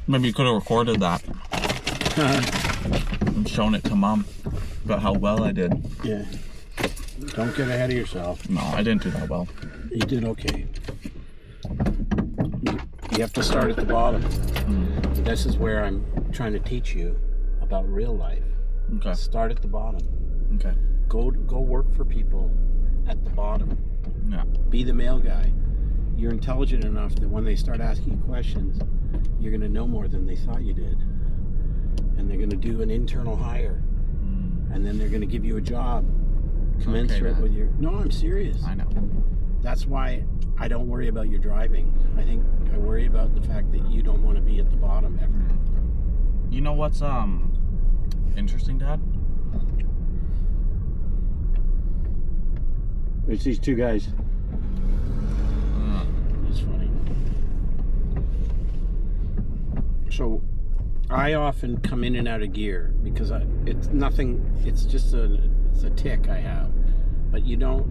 Maybe you could have recorded that and shown it to Mom about how well I did. Yeah. Don't get ahead of yourself. No, I didn't do that well. You did okay. You have to start at the bottom. This is where I'm trying to teach you about real life. Okay. Start at the bottom. Okay. Go work for people at the bottom. Yeah. Be the mail guy. You're intelligent enough that when they start asking you questions, you're going to know more than they thought you did. And they're going to do an internal hire. And then they're going to give you a job commensurate with your... No, I'm serious. I know. That's why I don't worry about your driving. I worry about the fact that you don't want to be at the bottom ever. You know what's interesting, Dad? It's these two guys. It's funny. So I often come in and out of gear because it's nothing. It's just a tick I have. But you don't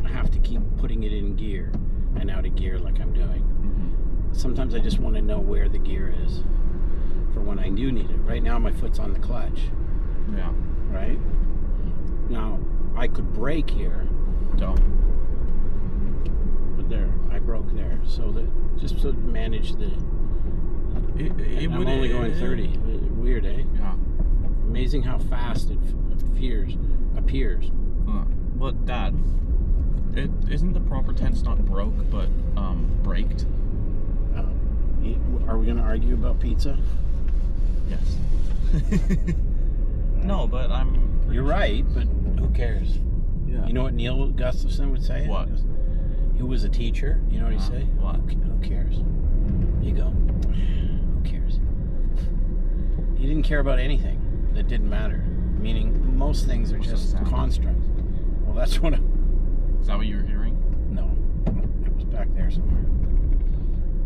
have to keep putting it in gear and out of gear like I'm doing. Sometimes I just want to know where the gear is for when I do need it. Right now my foot's on the clutch. Yeah. Right? Now I could brake here. Don't. But there, I broke there. So that just to manage the. I'm only going 30. Weird, eh? Yeah. Amazing how fast it appears. But Dad, isn't the proper tense not broke but braked? Are we going to argue about pizza? Yes. No, but You're right, but who cares? Yeah. You know what Neil Gustafson would say? What? He was a teacher. You know what he'd say? What? Who cares? You go. Who cares? He didn't care about anything that didn't matter. Meaning, most things are just constructs. Well, that's what. Is that what you were hearing? No, it was back there somewhere.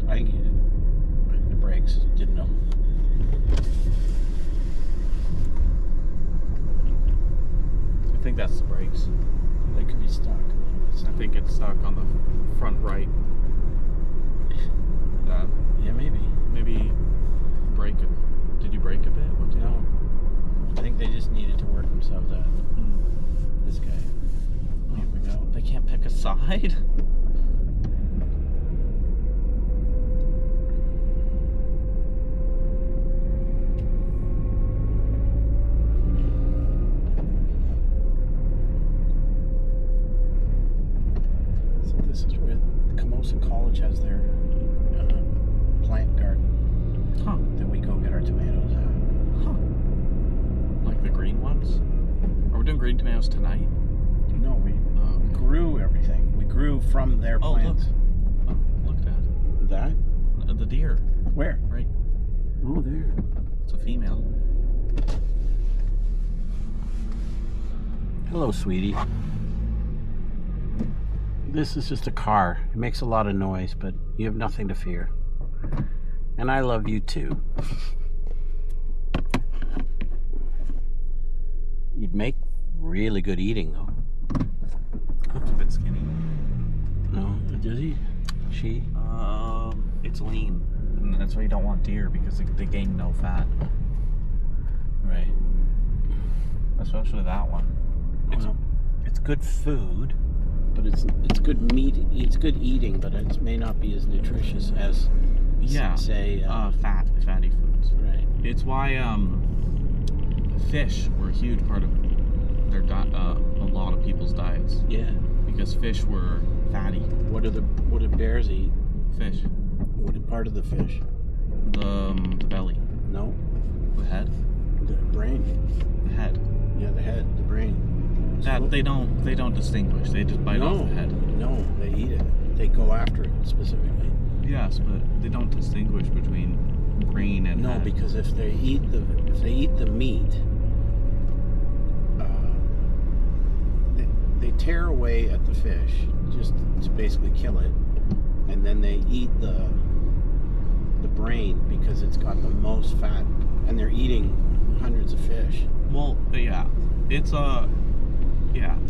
I think he did. The brakes didn't know. I think that's the brakes. They could be stuck. I think it's stuck on the front right. Yeah, maybe. Maybe brake it. Did you brake a bit? What did you No. I think they just needed to work themselves out. This guy. Here we go. They can't pick a side? So this is where Camosun College has their plant garden that we go get our tomatoes at. Huh. Like the green ones? Are we doing green tomatoes tonight? No, we grew everything. We grew from their plants. Look. Oh, look, Dad. That? The deer. Where? Right. Oh, there. It's a female. Hello, sweetie. This is just a car. It makes a lot of noise, but you have nothing to fear. And I love you too. You'd make really good eating, though. It's a bit skinny. No, does he? She? It's lean. And that's why you don't want deer, because they gain no fat. Right. Especially that one. It's good food, but it's good meat. It's good eating, but it may not be as nutritious as say fatty foods. Right. It's why fish were a huge part of their a lot of people's diets. Yeah. Because fish were fatty. What do bears eat? Fish. What part of the fish? The belly. No. The head. The brain. The head. Yeah, the head, the brain. That they don't distinguish. They just bite off the head. No, they eat it. They go after it specifically. Yes, but they don't distinguish between brain and head. Because if they eat the meat, they tear away at the fish just to basically kill it, and then they eat the brain because it's got the most fat, and they're eating hundreds of fish. Well, yeah, it's a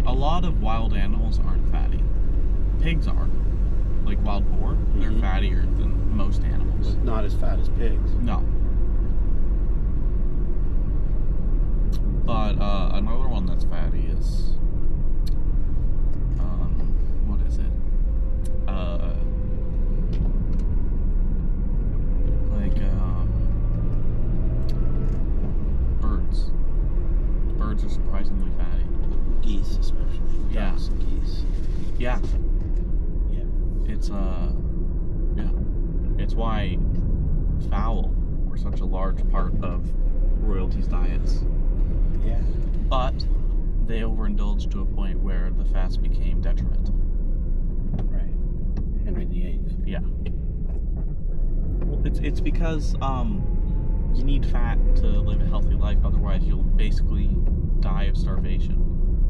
lot of wild animals aren't fatty. Pigs are. Like wild boar, they're fattier than most animals. But not as fat as pigs. No, But another one that's fatty is, what is it? Birds. Birds are surprisingly fatty. Geese, especially. Yeah. Ducks and geese. Yeah. Yeah. It's it's why fowl were such a large part of royalties' diets. Yeah. But they overindulged to a point where the fats became detrimental. Right. Henry VIII. Yeah. Well, it's because you need fat to live a healthy life. Otherwise, you'll basically die of starvation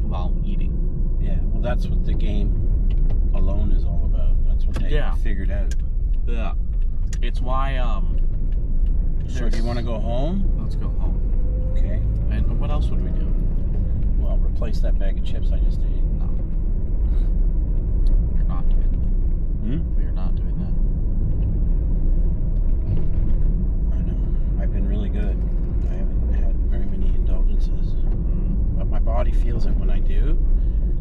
while eating. Yeah. Well, that's what the game alone is all about. That's what they figured out. Yeah. It's why So do you want to go home? Let's go home. Okay. And what else would we do? Well, replace that bag of chips I just ate. No. You're not doing that. Hmm? We are not doing that. I know. I've been really good. I haven't had very many indulgences. But my body feels it when I do,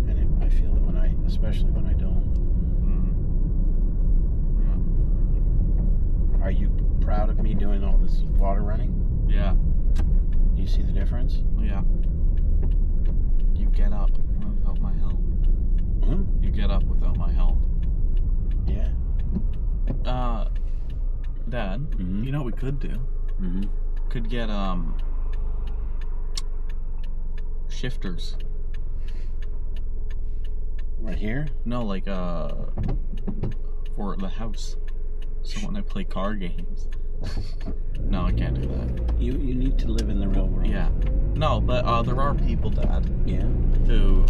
and I feel it especially when I don't. Yeah. Are you proud of me doing all this water running? Yeah. Do you see the difference? Yeah. You get up without my help. Hmm? You get up without my help. Yeah. Dad, you know what we could do? Mm-hmm. Could get shifters. Right here? No, like for the house. So when I play car games. No, I can't do that. You need to live in the real world. Yeah. No, but there are people, Dad, Yeah. who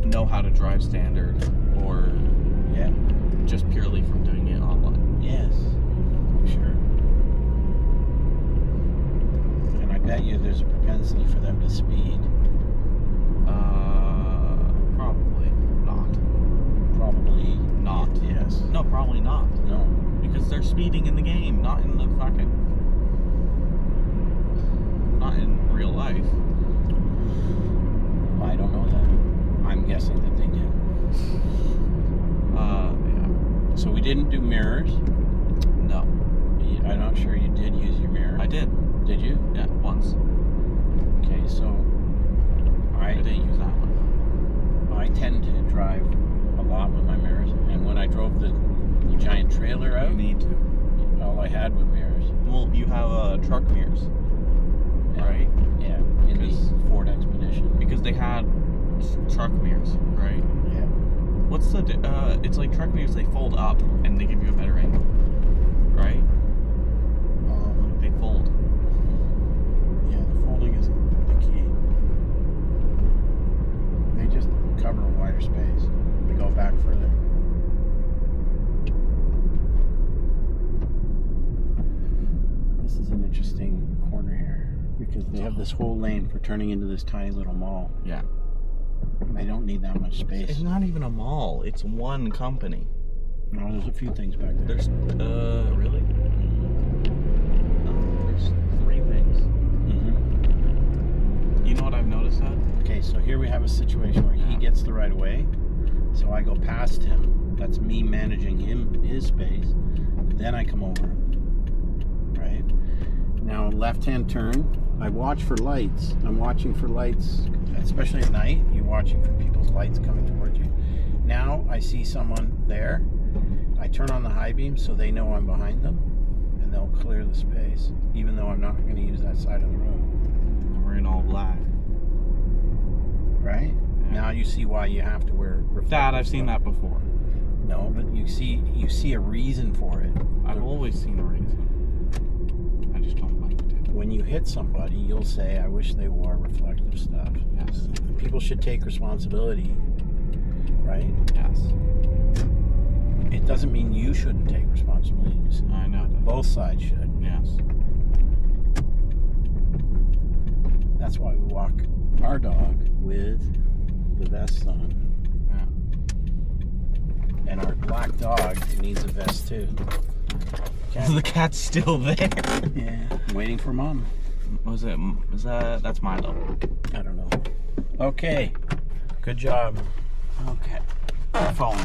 know how to drive standard or Yeah. just purely from doing it online. Yes. Sure. And I bet you there's a propensity for them to speed. Probably not. Probably Not. Yes. No, probably not. No. Because they're speeding in the game, not in the fucking... Not in real life. I don't know that. I'm guessing that they do. Yeah. So we didn't do mirrors. No. I'm not sure you did use your mirror. I did. Did you? Yeah, once. Okay, so I didn't use that one. I tend to drive a lot with my mirrors, and when I drove the giant trailer out, You need to. all I had were mirrors. Well, you have truck mirrors, right? Yeah, in the Because- Ford Expedition. Because they had truck mirrors, right? Yeah. What's the... it's like truck mirrors, they fold up and they give you a better angle, right? They fold. Yeah, the folding isn't the key. They just cover a wider space. They go back further. This is an interesting corner here because they have this whole lane for turning into this tiny little mall. Yeah. They don't need that much space. It's not even a mall. It's one company. No, there's a few things back there. There's, really? No, there's 3 things. Mm-hmm. You know what I've noticed, Ed? Okay, so here we have a situation where he gets the right of way. So I go past him. That's me managing his space. Then I come over. Right? Now, left-hand turn. I watch for lights. I'm watching for lights, especially at night. You're watching for people's lights coming towards you. Now I see someone there. I turn on the high beam so they know I'm behind them, and they'll clear the space, even though I'm not going to use that side of the room. And we're in all black. Right? Yeah. Now you see why you have to wear reflective Dad, I've seen stuff. that before. No, but you see a reason for it. I've always seen a reason. I just don't like it. When you hit somebody, you'll say, I wish they wore reflective stuff. Yes. People should take responsibility, right? Yes. It doesn't mean you shouldn't take responsibility. I know. Dad. Both sides should. Yes. That's why we walk our dog with the vest on. Yeah. And our black dog needs a vest too. The cat's still there. Yeah, I'm waiting for Mom. Was it? Is that's Milo? I don't know. Okay. Good job. Okay. Phone.